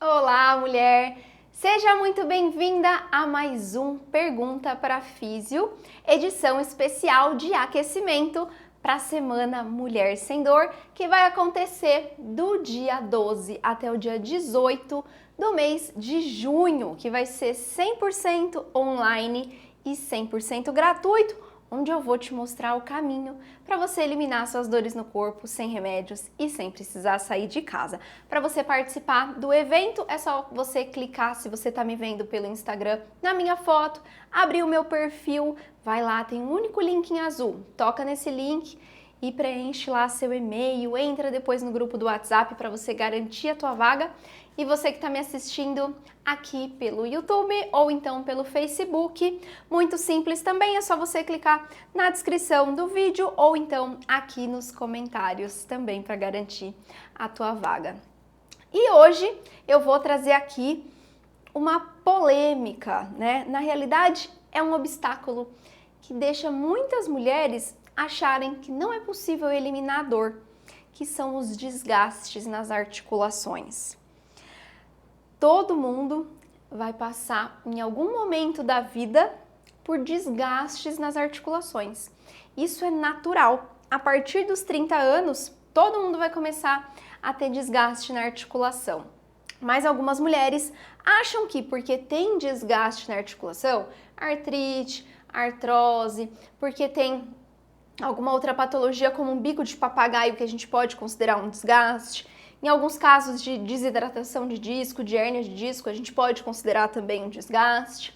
Olá, mulher! Seja muito bem-vinda a mais um Pergunta para Físio, edição especial de aquecimento para a Semana Mulher Sem Dor, que vai acontecer do dia 12 até o dia 18 do mês de junho, que vai ser 100% online e 100% gratuito, onde eu vou te mostrar o caminho para você eliminar suas dores no corpo sem remédios e sem precisar sair de casa. Para você participar do evento, é só você clicar, se você está me vendo pelo Instagram, na minha foto, abrir o meu perfil, vai lá, tem um único link em azul, toca nesse link e preenche lá seu e-mail, entra depois no grupo do WhatsApp para você garantir a tua vaga. E você que está me assistindo aqui pelo YouTube ou então pelo Facebook, muito simples também, é só você clicar na descrição do vídeo ou então aqui nos comentários também para garantir a tua vaga. E hoje eu vou trazer aqui uma polêmica, né? Na realidade, é um obstáculo que deixa muitas mulheres acharem que não é possível eliminar a dor, que são os desgastes nas articulações. Todo mundo vai passar em algum momento da vida por desgastes nas articulações. Isso é natural. A partir dos 30 anos, todo mundo vai começar a ter desgaste na articulação. Mas algumas mulheres acham que porque tem desgaste na articulação, artrite, artrose, porque tem alguma outra patologia como um bico de papagaio que a gente pode considerar um desgaste. Em alguns casos de desidratação de disco, de hérnia de disco, a gente pode considerar também um desgaste.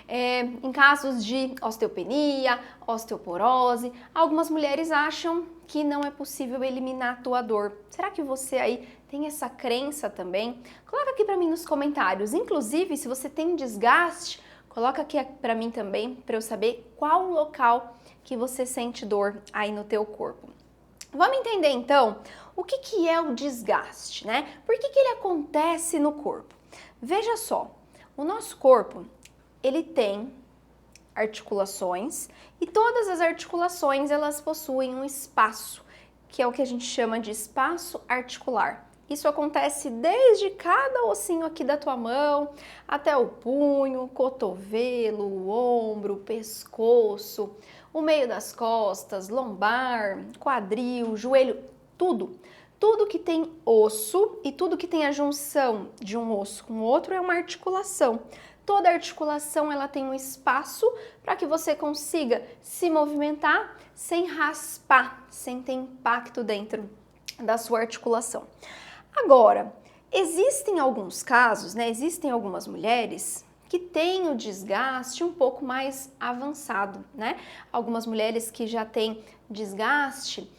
Em casos de osteopenia, osteoporose, algumas mulheres acham que não é possível eliminar a tua dor. Será que você aí tem essa crença também? Coloca aqui para mim nos comentários. Inclusive, se você tem desgaste, coloca aqui para mim também, para eu saber qual o local que você sente dor aí no teu corpo. Vamos entender então o que é o desgaste, né? Por que ele acontece no corpo? Veja só, o nosso corpo, ele tem articulações e todas as articulações elas possuem um espaço, que é o que a gente chama de espaço articular. Isso acontece desde cada ossinho aqui da tua mão até o punho, cotovelo, o ombro, o pescoço, o meio das costas, lombar, quadril, joelho, tudo. Tudo que tem osso e tudo que tem a junção de um osso com o outro é uma articulação. Toda articulação ela tem um espaço para que você consiga se movimentar sem raspar, sem ter impacto dentro da sua articulação. Agora, existem alguns casos, né? Existem algumas mulheres que têm o desgaste um pouco mais avançado, né? Algumas mulheres que já têm desgaste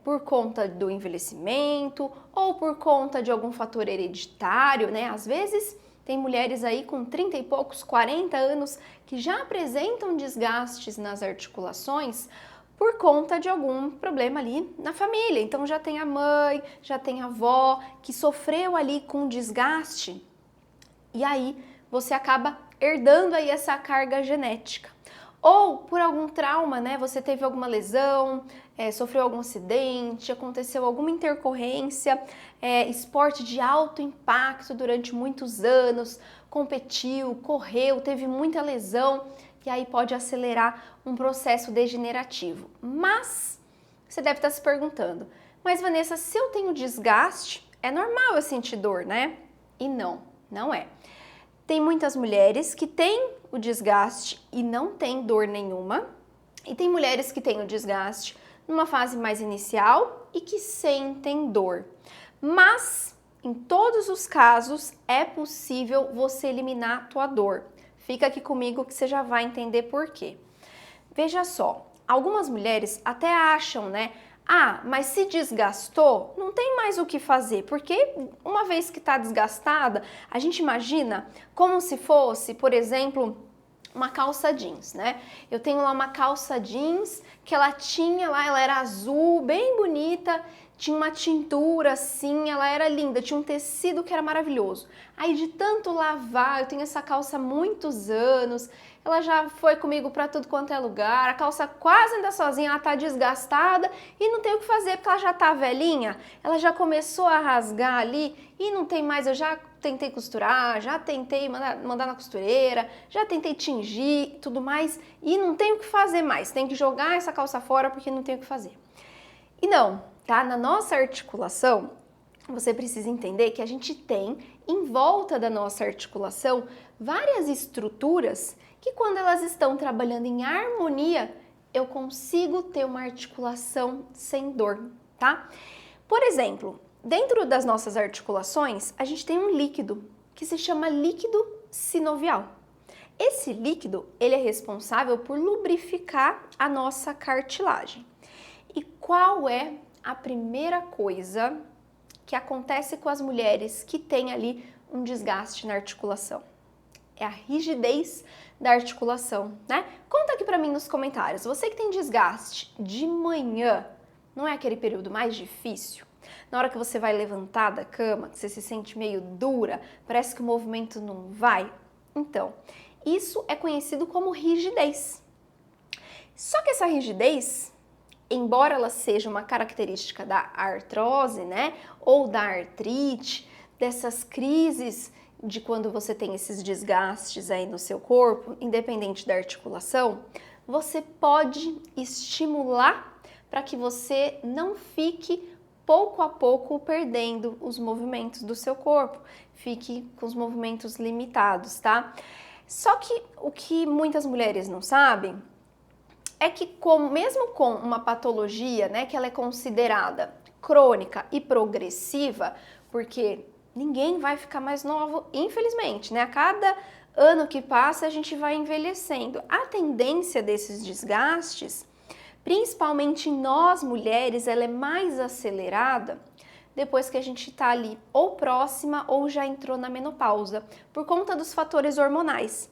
por conta do envelhecimento ou por conta de algum fator hereditário, né? Às vezes tem mulheres aí com 30 e poucos, 40 anos que já apresentam desgastes nas articulações por conta de algum problema ali na família. Então já tem a mãe, já tem a avó que sofreu ali com desgaste e aí você acaba herdando aí essa carga genética. Ou por algum trauma, né? Você teve alguma lesão, sofreu algum acidente, aconteceu alguma intercorrência, esporte de alto impacto durante muitos anos, competiu, correu, teve muita lesão e aí pode acelerar um processo degenerativo. Mas você deve estar se perguntando, mas Vanessa, se eu tenho desgaste, é normal eu sentir dor, né? E não, não é. Tem muitas mulheres que têm o desgaste e não têm dor nenhuma, e tem mulheres que têm o desgaste numa fase mais inicial e que sentem dor. Mas, em todos os casos, é possível você eliminar a tua dor. Fica aqui comigo que você já vai entender por quê. Veja só, algumas mulheres até acham, né? Ah, mas se desgastou, não tem mais o que fazer, porque uma vez que está desgastada, a gente imagina como se fosse, por exemplo, uma calça jeans, né? Eu tenho lá uma calça jeans que ela tinha lá, ela era azul, bem bonita, tinha uma tintura assim, ela era linda, tinha um tecido que era maravilhoso. Aí de tanto lavar, eu tenho essa calça há muitos anos, ela já foi comigo para tudo quanto é lugar, a calça quase anda sozinha, ela tá desgastada e não tem o que fazer porque ela já tá velhinha, ela já começou a rasgar ali e não tem mais, eu já tentei costurar, já tentei mandar na costureira, já tentei tingir, tudo mais e não tem o que fazer mais, tem que jogar essa calça fora porque não tem o que fazer. E não, tá? Na nossa articulação, você precisa entender que a gente tem em volta da nossa articulação várias estruturas que quando elas estão trabalhando em harmonia, eu consigo ter uma articulação sem dor, tá? Por exemplo, dentro das nossas articulações, a gente tem um líquido que se chama líquido sinovial. Esse líquido, ele é responsável por lubrificar a nossa cartilagem. E qual é a primeira coisa que acontece com as mulheres que têm ali um desgaste na articulação? É a rigidez da articulação, né? Conta aqui pra mim nos comentários. Você que tem desgaste de manhã, não é aquele período mais difícil? Na hora que você vai levantar da cama, que você se sente meio dura, parece que o movimento não vai? Então, isso é conhecido como rigidez. Só que essa rigidez, embora ela seja uma característica da artrose, né, ou da artrite, dessas crises de quando você tem esses desgastes aí no seu corpo, independente da articulação, você pode estimular para que você não fique pouco a pouco perdendo os movimentos do seu corpo, fique com os movimentos limitados, tá? Só que o que muitas mulheres não sabem é que mesmo com uma patologia, né, que ela é considerada crônica e progressiva, porque ninguém vai ficar mais novo, infelizmente, né? A cada ano que passa a gente vai envelhecendo. A tendência desses desgastes, principalmente em nós mulheres, ela é mais acelerada depois que a gente tá ali ou próxima ou já entrou na menopausa, por conta dos fatores hormonais.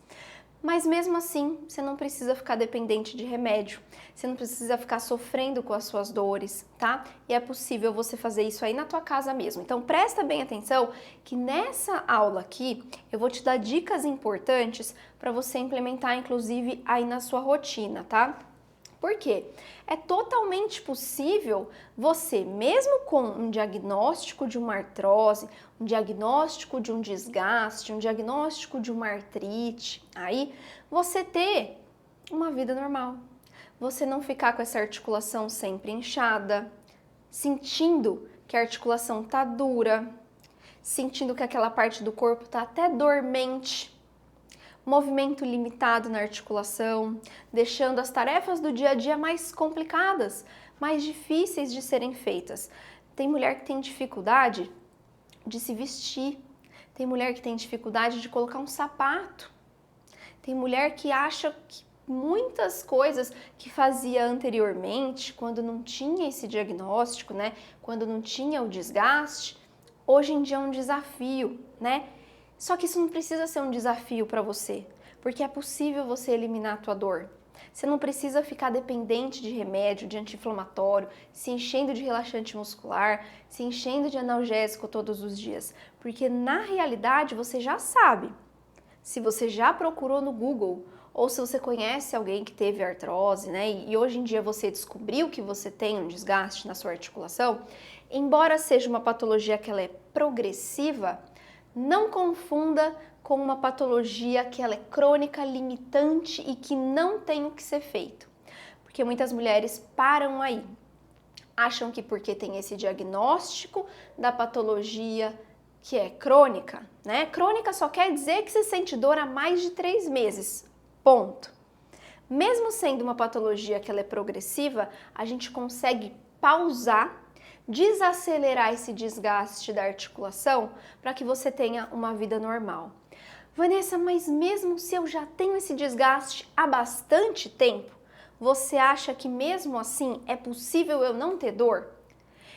Mas mesmo assim, você não precisa ficar dependente de remédio, você não precisa ficar sofrendo com as suas dores, tá? E é possível você fazer isso aí na tua casa mesmo. Então presta bem atenção que nessa aula aqui eu vou te dar dicas importantes para você implementar inclusive aí na sua rotina, tá? Por quê? É totalmente possível você, mesmo com um diagnóstico de uma artrose, um diagnóstico de um desgaste, um diagnóstico de uma artrite, aí você ter uma vida normal. Você não ficar com essa articulação sempre inchada, sentindo que a articulação tá dura, sentindo que aquela parte do corpo tá até dormente, movimento limitado na articulação, deixando as tarefas do dia a dia mais complicadas, mais difíceis de serem feitas. Tem mulher que tem dificuldade de se vestir, tem mulher que tem dificuldade de colocar um sapato, tem mulher que acha que muitas coisas que fazia anteriormente, quando não tinha esse diagnóstico, né, quando não tinha o desgaste, hoje em dia é um desafio, né? Só que isso não precisa ser um desafio para você, porque é possível você eliminar a tua dor. Você não precisa ficar dependente de remédio, de anti-inflamatório, se enchendo de relaxante muscular, se enchendo de analgésico todos os dias, porque na realidade você já sabe. Se você já procurou no Google ou se você conhece alguém que teve artrose, né, e hoje em dia você descobriu que você tem um desgaste na sua articulação, embora seja uma patologia que ela é progressiva, não confunda com uma patologia que ela é crônica, limitante e que não tem o que ser feito. Porque muitas mulheres param aí. Acham que porque tem esse diagnóstico da patologia que é crônica, né? Crônica só quer dizer que você sente dor há mais de 3 meses, ponto. Mesmo sendo uma patologia que ela é progressiva, a gente consegue pausar, desacelerar esse desgaste da articulação para que você tenha uma vida normal. Vanessa, mas mesmo se eu já tenho esse desgaste há bastante tempo, você acha que mesmo assim é possível eu não ter dor?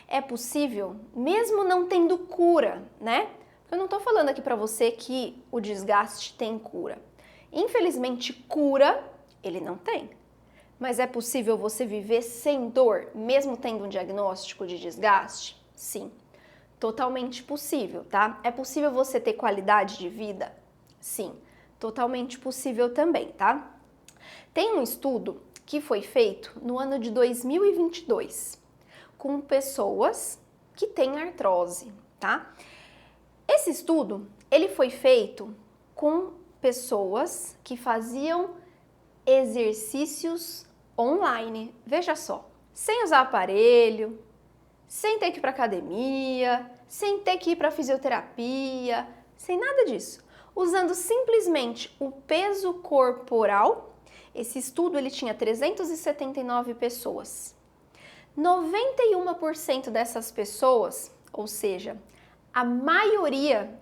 É possível, mesmo não tendo cura, né? Eu não estou falando aqui para você que o desgaste tem cura. Infelizmente, cura ele não tem. Mas é possível você viver sem dor, mesmo tendo um diagnóstico de desgaste? Sim, totalmente possível, tá? É possível você ter qualidade de vida? Sim, totalmente possível também, tá? Tem um estudo que foi feito no ano de 2022 com pessoas que têm artrose, tá? Esse estudo, ele foi feito com pessoas que faziam exercícios online. Veja só, sem usar aparelho, sem ter que ir para academia, sem ter que ir para fisioterapia, sem nada disso. Usando simplesmente o peso corporal. Esse estudo ele tinha 379 pessoas. 91% dessas pessoas, ou seja, a maioria,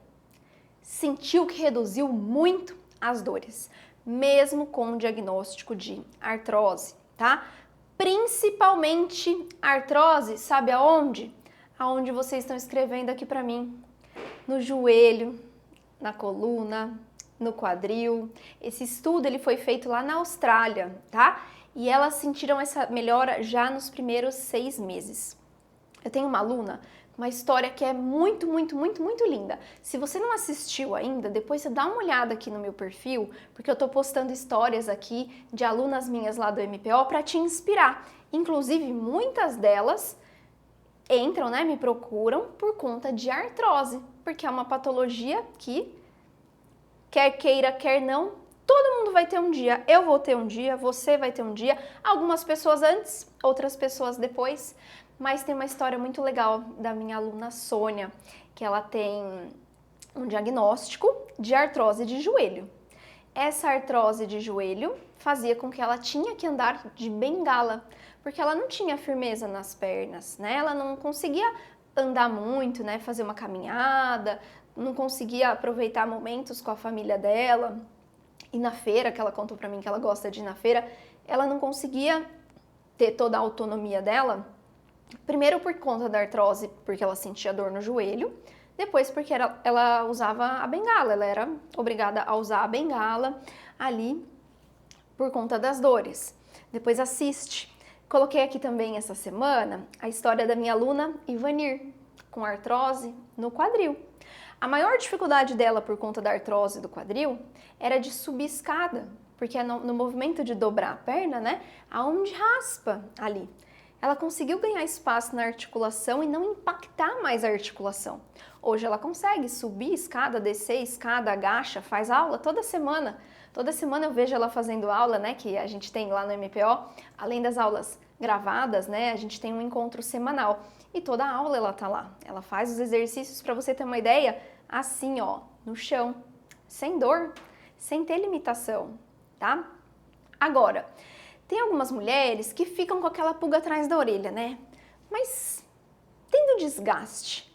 sentiu que reduziu muito as dores, mesmo com o diagnóstico de artrose, tá? Principalmente artrose, sabe aonde? Aonde vocês estão escrevendo aqui para mim. No joelho, na coluna, no quadril. Esse estudo ele foi feito lá na Austrália, tá? E elas sentiram essa melhora já nos primeiros 6 meses. Eu tenho uma aluna, uma história que é muito linda. Se você não assistiu ainda, depois você dá uma olhada aqui no meu perfil, porque eu tô postando histórias aqui de alunas minhas lá do MPO para te inspirar. Inclusive, muitas delas entram, né, me procuram por conta de artrose, porque é uma patologia que, quer queira, quer não, todo mundo vai ter um dia. Eu vou ter um dia, você vai ter um dia, algumas pessoas antes, outras pessoas depois. Mas tem uma história muito legal da minha aluna Sônia, que ela tem um diagnóstico de artrose de joelho. Essa artrose de joelho fazia com que ela tinha que andar de bengala, porque ela não tinha firmeza nas pernas, né? Ela não conseguia andar muito, né? Fazer uma caminhada, não conseguia aproveitar momentos com a família dela. E na feira, que ela contou pra mim que ela gosta de ir na feira, ela não conseguia ter toda a autonomia dela. Primeiro por conta da artrose, porque ela sentia dor no joelho, depois porque ela usava a bengala, ela era obrigada a usar a bengala ali por conta das dores. Depois assiste. Coloquei aqui também essa semana a história da minha aluna Ivanir, com artrose no quadril. A maior dificuldade dela por conta da artrose do quadril era de subir escada, porque é no movimento de dobrar a perna, né, aonde raspa ali. Ela conseguiu ganhar espaço na articulação e não impactar mais a articulação. Hoje ela consegue subir escada, descer escada, agacha, faz aula toda semana. Toda semana eu vejo ela fazendo aula, né, que a gente tem lá no MPO, além das aulas gravadas, né, a gente tem um encontro semanal. E toda a aula ela tá lá. Ela faz os exercícios, para você ter uma ideia, assim, ó, no chão, sem dor, sem ter limitação, tá? Agora, tem algumas mulheres que ficam com aquela pulga atrás da orelha, né? Mas tendo desgaste,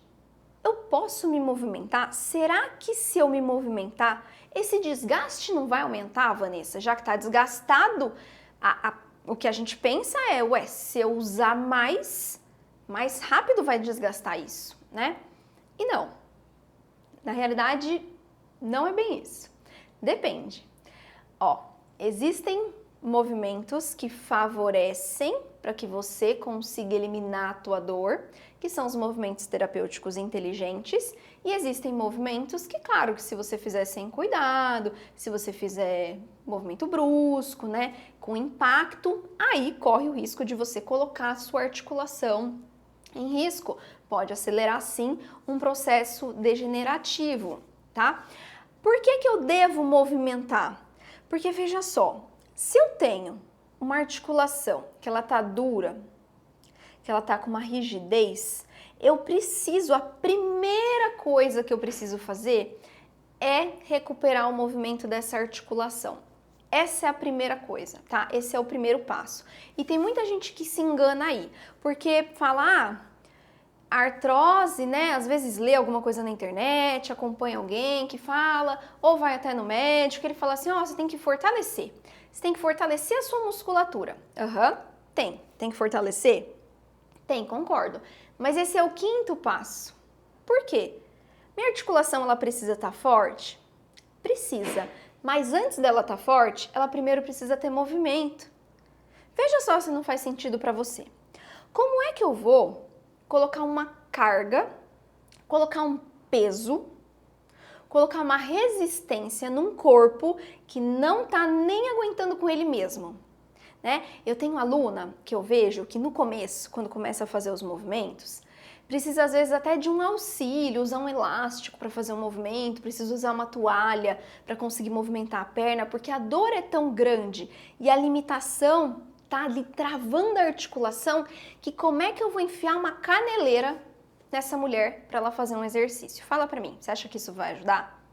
eu posso me movimentar? Será que se eu me movimentar, esse desgaste não vai aumentar, Vanessa? Já que tá desgastado, o que a gente pensa é, ué, se eu usar mais rápido vai desgastar isso, né? E não. Na realidade, não é bem isso. Depende. Ó, existem movimentos que favorecem para que você consiga eliminar a tua dor, que são os movimentos terapêuticos inteligentes, e existem movimentos que, claro, que se você fizer sem cuidado, se você fizer movimento brusco, né, com impacto, aí corre o risco de você colocar a sua articulação em risco, pode acelerar sim um processo degenerativo, tá? Por que eu devo movimentar? Porque veja só, se eu tenho uma articulação que ela tá dura, que ela tá com uma rigidez, eu preciso, a primeira coisa que eu preciso fazer é recuperar o movimento dessa articulação. Essa é a primeira coisa, tá? Esse é o primeiro passo. E tem muita gente que se engana aí, porque fala, artrose, né? Às vezes lê alguma coisa na internet, acompanha alguém que fala, ou vai até no médico, ele fala assim, ó, você tem que fortalecer. Você tem que fortalecer a sua musculatura. Tem que fortalecer? Tem, concordo. Mas esse é o quinto passo. Por quê? Minha articulação, ela precisa estar forte? Precisa. Mas antes dela estar forte, ela primeiro precisa ter movimento. Veja só se não faz sentido para você. Como é que eu vou colocar uma carga, colocar um peso, colocar uma resistência num corpo que não tá nem aguentando com ele mesmo, né? Eu tenho aluna que eu vejo que no começo, quando começa a fazer os movimentos, precisa às vezes até de um auxílio, usar um elástico para fazer um movimento, precisa usar uma toalha para conseguir movimentar a perna, porque a dor é tão grande e a limitação tá ali travando a articulação, que como é que eu vou enfiar uma caneleira nessa mulher para ela fazer um exercício? Fala para mim, você acha que isso vai ajudar?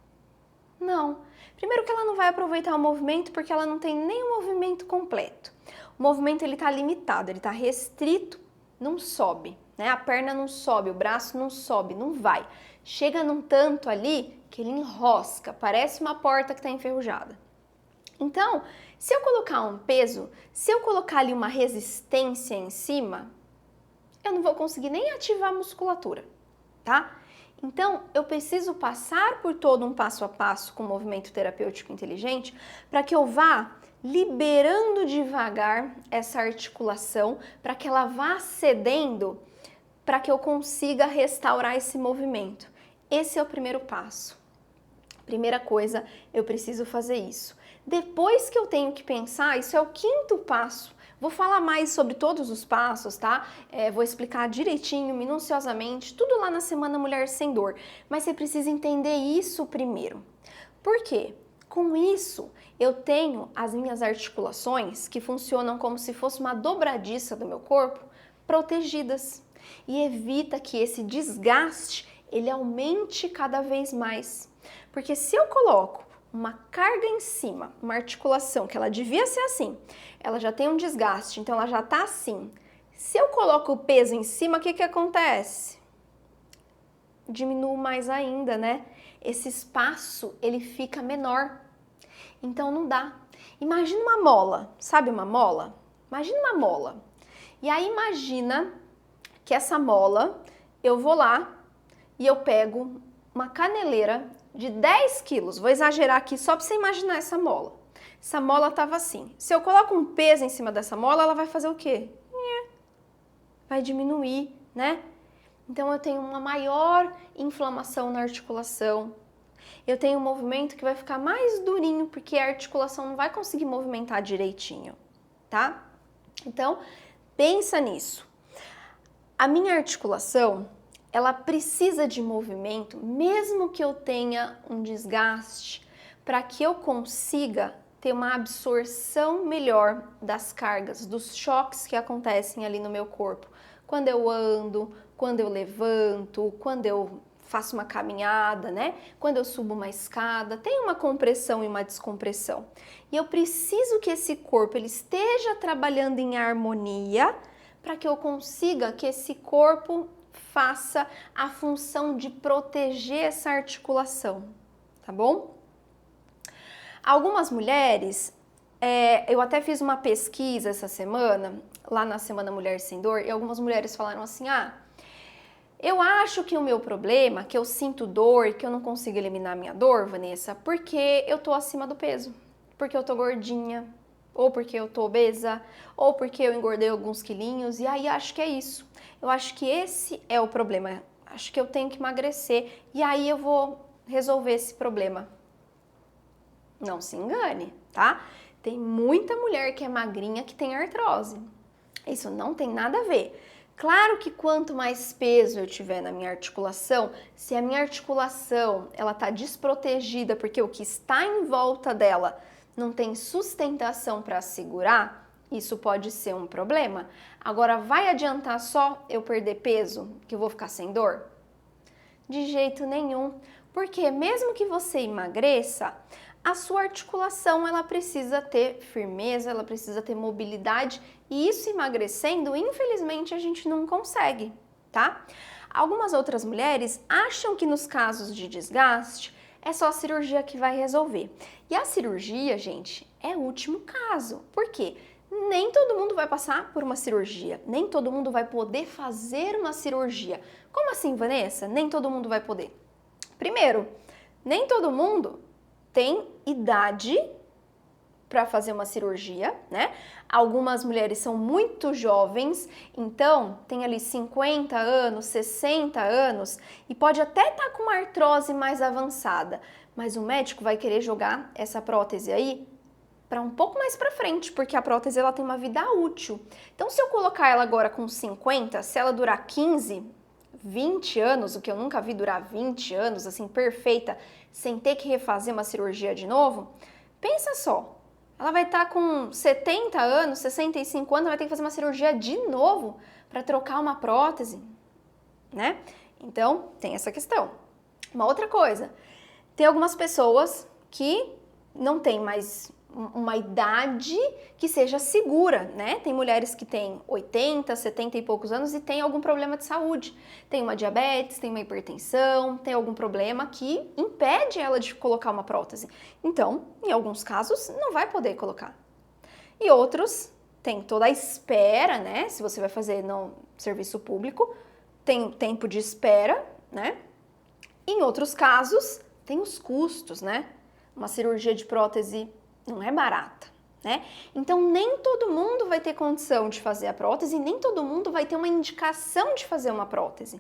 Não. Primeiro que ela não vai aproveitar o movimento porque ela não tem nenhum movimento completo. O movimento ele tá limitado, ele tá restrito, não sobe, né? A perna não sobe, o braço não sobe, não vai. Chega num tanto ali que ele enrosca, parece uma porta que está enferrujada. Então, se eu colocar um peso, se eu colocar ali uma resistência em cima, eu não vou conseguir nem ativar a musculatura, tá? Então, eu preciso passar por todo um passo a passo com o movimento terapêutico inteligente para que eu vá liberando devagar essa articulação, para que ela vá cedendo, para que eu consiga restaurar esse movimento. Esse é o primeiro passo. Primeira coisa, eu preciso fazer isso. Depois que eu tenho que pensar, isso é o quinto passo. Vou falar mais sobre todos os passos, tá? Vou explicar direitinho, minuciosamente, tudo lá na Semana Mulher Sem Dor. Mas você precisa entender isso primeiro. Por quê? Com isso, eu tenho as minhas articulações, que funcionam como se fosse uma dobradiça do meu corpo, protegidas. E evita que esse desgaste, ele aumente cada vez mais. Porque se eu coloco uma carga em cima, uma articulação que ela devia ser assim, ela já tem um desgaste, então ela já tá assim. Se eu coloco o peso em cima, o que que acontece? Diminuo mais ainda, né? Esse espaço, ele fica menor. Então não dá. Imagina uma mola, sabe uma mola? Imagina uma mola. E aí imagina que essa mola, eu vou lá e eu pego uma caneleira de 10 quilos, vou exagerar aqui só para você imaginar essa mola. Essa mola estava assim. Se eu coloco um peso em cima dessa mola, ela vai fazer o quê? Vai diminuir, né? Então eu tenho uma maior inflamação na articulação. Eu tenho um movimento que vai ficar mais durinho, porque a articulação não vai conseguir movimentar direitinho, tá? Então, pensa nisso. A minha articulação, ela precisa de movimento, mesmo que eu tenha um desgaste, para que eu consiga ter uma absorção melhor das cargas, dos choques que acontecem ali no meu corpo. Quando eu ando, quando eu levanto, quando eu faço uma caminhada, né? Quando eu subo uma escada, tem uma compressão e uma descompressão. E eu preciso que esse corpo ele esteja trabalhando em harmonia para que eu consiga que esse corpo faça a função de proteger essa articulação, tá bom? Algumas mulheres, eu até fiz uma pesquisa essa semana, lá na Semana Mulher Sem Dor, e algumas mulheres falaram assim, eu acho que o meu problema, que eu sinto dor, que eu não consigo eliminar minha dor, Vanessa, porque eu tô acima do peso, porque eu tô gordinha, ou porque eu tô obesa, ou porque eu engordei alguns quilinhos, e aí acho que é isso. Eu acho que esse é o problema, acho que eu tenho que emagrecer, e aí eu vou resolver esse problema. Não se engane, tá? Tem muita mulher que é magrinha que tem artrose. Isso não tem nada a ver. Claro que quanto mais peso eu tiver na minha articulação, se a minha articulação ela tá desprotegida porque o que está em volta dela não tem sustentação para segurar, isso pode ser um problema. Agora, vai adiantar só eu perder peso, que eu vou ficar sem dor? De jeito nenhum, porque mesmo que você emagreça, a sua articulação ela precisa ter firmeza, ela precisa ter mobilidade e isso emagrecendo, infelizmente, a gente não consegue, tá? Algumas outras mulheres acham que nos casos de desgaste é só a cirurgia que vai resolver. E a cirurgia, gente, é o último caso. Por quê? Nem todo mundo vai passar por uma cirurgia, nem todo mundo vai poder fazer uma cirurgia. Como assim, Vanessa? Nem todo mundo vai poder. Primeiro, nem todo mundo tem idade para fazer uma cirurgia, né? Algumas mulheres são muito jovens, então tem ali 50 anos, 60 anos e pode até estar com uma artrose mais avançada, mas o médico vai querer jogar essa prótese aí para um pouco mais para frente, porque a prótese ela tem uma vida útil. Então, se eu colocar ela agora com 50, se ela durar 15, 20 anos, o que eu nunca vi durar 20 anos, assim, perfeita, sem ter que refazer uma cirurgia de novo, pensa só, ela vai estar com 70 anos, 65 anos, vai ter que fazer uma cirurgia de novo para trocar uma prótese, né? Então, tem essa questão. Uma outra coisa, tem algumas pessoas que não têm mais uma idade que seja segura, né? Tem mulheres que têm 80, 70 e poucos anos e tem algum problema de saúde. Tem uma diabetes, tem uma hipertensão, tem algum problema que impede ela de colocar uma prótese. Então, em alguns casos, não vai poder colocar. E outros, tem toda a espera, né? Se você vai fazer no serviço público, tem o tempo de espera, né? Em outros casos, tem os custos, né? Uma cirurgia de prótese não é barata, né? Então, nem todo mundo vai ter condição de fazer a prótese, nem todo mundo vai ter uma indicação de fazer uma prótese.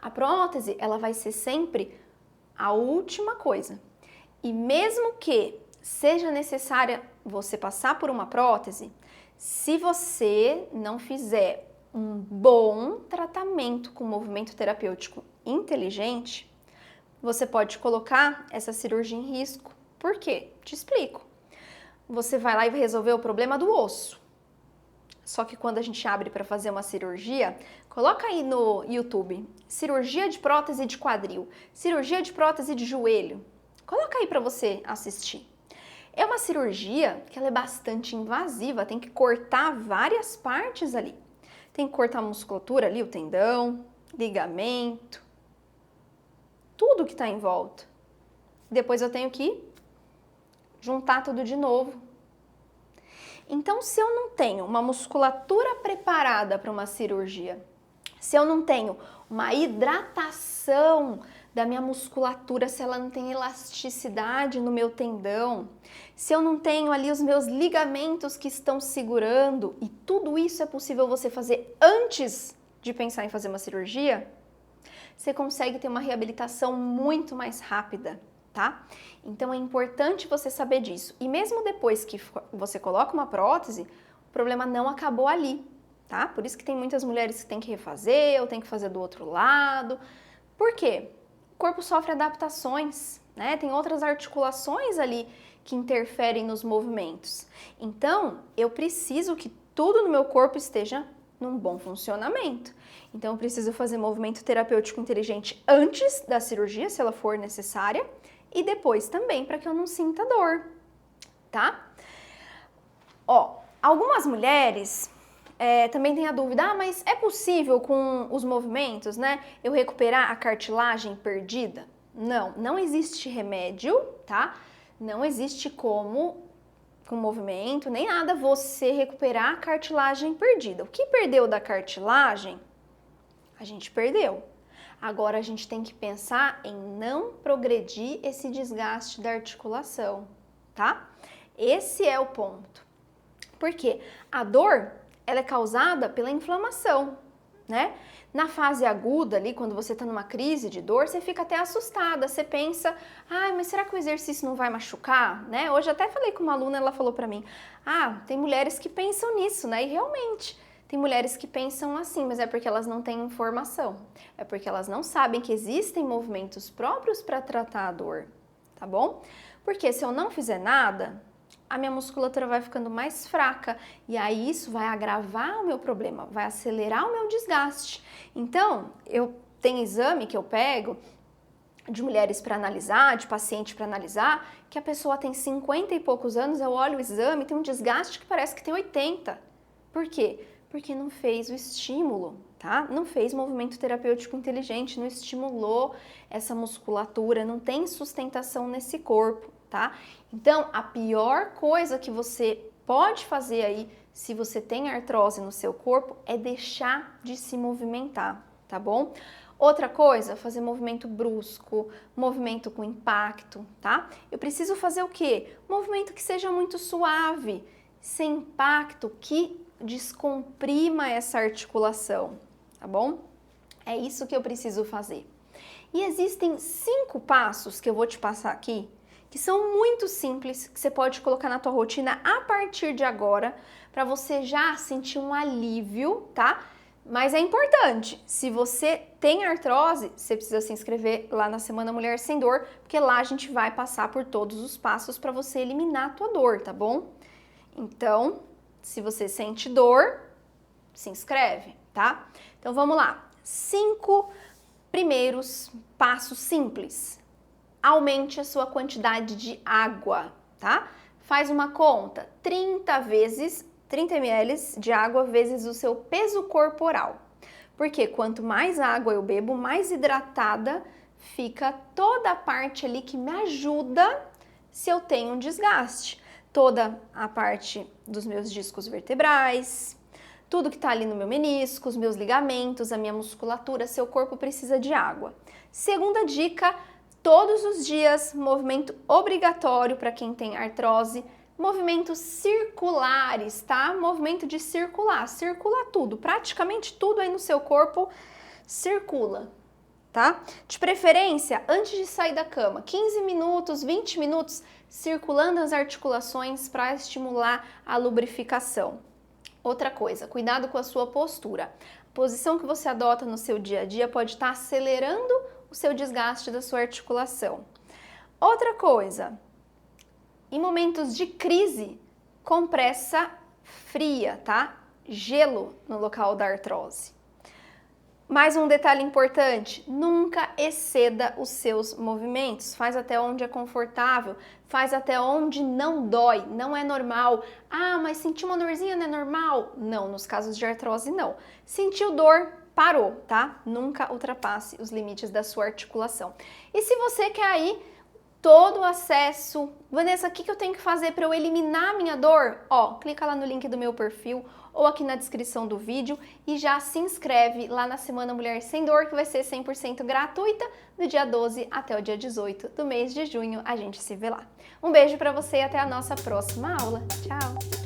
A prótese, ela vai ser sempre a última coisa. E mesmo que seja necessária você passar por uma prótese, se você não fizer um bom tratamento com movimento terapêutico inteligente, você pode colocar essa cirurgia em risco. Por quê? Te explico. Você vai lá e vai resolver o problema do osso. Só que quando a gente abre para fazer uma cirurgia, coloca aí no YouTube, cirurgia de prótese de quadril, cirurgia de prótese de joelho. Coloca aí para você assistir. É uma cirurgia que ela é bastante invasiva, tem que cortar várias partes ali. Tem que cortar a musculatura ali, o tendão, ligamento, tudo que está em volta. Depois eu tenho que juntar tudo de novo. Então, se eu não tenho uma musculatura preparada para uma cirurgia, se eu não tenho uma hidratação da minha musculatura, se ela não tem elasticidade no meu tendão, se eu não tenho ali os meus ligamentos que estão segurando, e tudo isso é possível você fazer antes de pensar em fazer uma cirurgia, você consegue ter uma reabilitação muito mais rápida. Tá? Então é importante você saber disso. E mesmo depois que você coloca uma prótese, o problema não acabou ali, tá? Por isso que tem muitas mulheres que têm que refazer ou têm que fazer do outro lado. Por quê? O corpo sofre adaptações, né? Tem outras articulações ali que interferem nos movimentos. Então, eu preciso que tudo no meu corpo esteja num bom funcionamento. Então, eu preciso fazer movimento terapêutico inteligente antes da cirurgia, se ela for necessária, e depois também, para que eu não sinta dor, tá? Ó, algumas mulheres também têm a dúvida, mas é possível com os movimentos, né, eu recuperar a cartilagem perdida? Não, não existe remédio, tá? Não existe como, com movimento, nem nada, você recuperar a cartilagem perdida. O que perdeu da cartilagem, a gente perdeu. Agora a gente tem que pensar em não progredir esse desgaste da articulação, tá? Esse é o ponto. Porque a dor, ela é causada pela inflamação, né? Na fase aguda ali, quando você tá numa crise de dor, você fica até assustada, você pensa, ai, mas será que o exercício não vai machucar, né? Hoje até falei com uma aluna, ela falou pra mim, tem mulheres que pensam nisso, né? E realmente, tem mulheres que pensam assim, mas é porque elas não têm informação. É porque elas não sabem que existem movimentos próprios para tratar a dor, tá bom? Porque se eu não fizer nada, a minha musculatura vai ficando mais fraca e aí isso vai agravar o meu problema, vai acelerar o meu desgaste. Então, eu tenho exame que eu pego de mulheres para analisar, de paciente para analisar, que a pessoa tem 50 e poucos anos, eu olho o exame, tem um desgaste que parece que tem 80. Por quê? Porque não fez o estímulo, tá? Não fez movimento terapêutico inteligente, não estimulou essa musculatura, não tem sustentação nesse corpo, tá? Então, a pior coisa que você pode fazer aí, se você tem artrose no seu corpo, é deixar de se movimentar, tá bom? Outra coisa, fazer movimento brusco, movimento com impacto, tá? Eu preciso fazer o quê? Movimento que seja muito suave, sem impacto, que descomprima essa articulação, tá bom? É isso que eu preciso fazer. E existem 5 passos que eu vou te passar aqui, que são muito simples, que você pode colocar na tua rotina a partir de agora, para você já sentir um alívio, tá? Mas é importante, se você tem artrose, você precisa se inscrever lá na Semana Mulher Sem Dor, porque lá a gente vai passar por todos os passos para você eliminar a tua dor, tá bom? Então, se você sente dor, se inscreve, tá? Então vamos lá. 5 primeiros passos simples. Aumente a sua quantidade de água, tá? Faz uma conta, 30 ml de água vezes o seu peso corporal. Porque quanto mais água eu bebo, mais hidratada fica toda a parte ali que me ajuda se eu tenho um desgaste. Toda a parte dos meus discos vertebrais, tudo que tá ali no meu menisco, os meus ligamentos, a minha musculatura, seu corpo precisa de água. Segunda dica, todos os dias, movimento obrigatório para quem tem artrose, movimentos circulares, tá? Movimento de circular tudo, praticamente tudo aí no seu corpo circula, tá? De preferência, antes de sair da cama, 15 minutos, 20 minutos, circulando as articulações para estimular a lubrificação. Outra coisa, cuidado com a sua postura. A posição que você adota no seu dia a dia pode estar acelerando o seu desgaste da sua articulação. Outra coisa, em momentos de crise, compressa fria, tá? Gelo no local da artrose. Mais um detalhe importante, nunca exceda os seus movimentos, faz até onde é confortável, faz até onde não dói, não é normal. Ah, mas sentir uma dorzinha não é normal? Não, nos casos de artrose não. Sentiu dor, parou, tá? Nunca ultrapasse os limites da sua articulação. E se você quer aí todo o acesso, Vanessa, o que eu tenho que fazer para eu eliminar a minha dor? Ó, clica lá no link do meu perfil ou aqui na descrição do vídeo e já se inscreve lá na Semana Mulher Sem Dor, que vai ser 100% gratuita, do dia 12 até o dia 18 do mês de junho. A gente se vê lá. Um beijo para você e até a nossa próxima aula. Tchau!